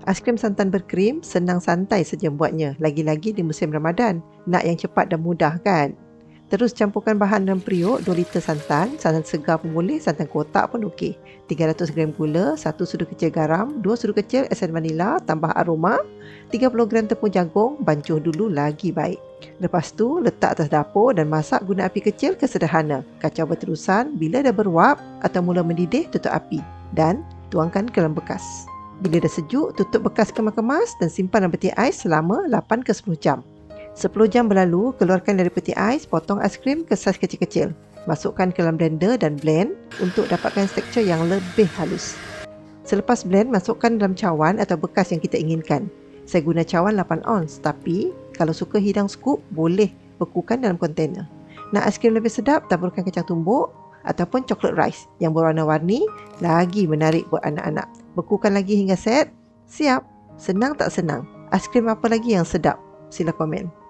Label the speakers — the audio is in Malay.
Speaker 1: Aiskrim santan berkrim senang santai saja buatnya, lagi-lagi di musim Ramadan. Nak yang cepat dan mudah kan? Terus campurkan bahan dalam periuk 2 liter santan segar pun boleh, santan kotak pun okey. 300 gram gula, 1 sudu kecil garam, 2 sudu kecil esen vanila, tambah aroma, 30 gram tepung jagung, bancuh dulu lagi baik. Lepas tu letak atas dapur dan masak guna api kecil ke sederhana. Kacau berterusan, bila dah beruap atau mula mendidih, tutup api dan tuangkan ke dalam bekas. Bila dah sejuk, tutup bekas kemas-kemas dan simpan dalam peti ais selama 8 ke 10 jam. 10 jam berlalu, keluarkan dari peti ais, potong aiskrim ke saiz kecil-kecil. Masukkan ke dalam blender dan blend untuk dapatkan tekstur yang lebih halus. Selepas blend, masukkan dalam cawan atau bekas yang kita inginkan. Saya guna cawan 8 ons, tapi kalau suka hidang scoop, boleh bekukan dalam kontainer. Nak aiskrim lebih sedap, taburkan kacang tumbuk ataupun coklat rice yang berwarna-warni, lagi menarik buat anak-anak. Bekukan lagi hingga set. Siap. Senang tak senang? Aiskrim apa lagi yang sedap? Sila komen.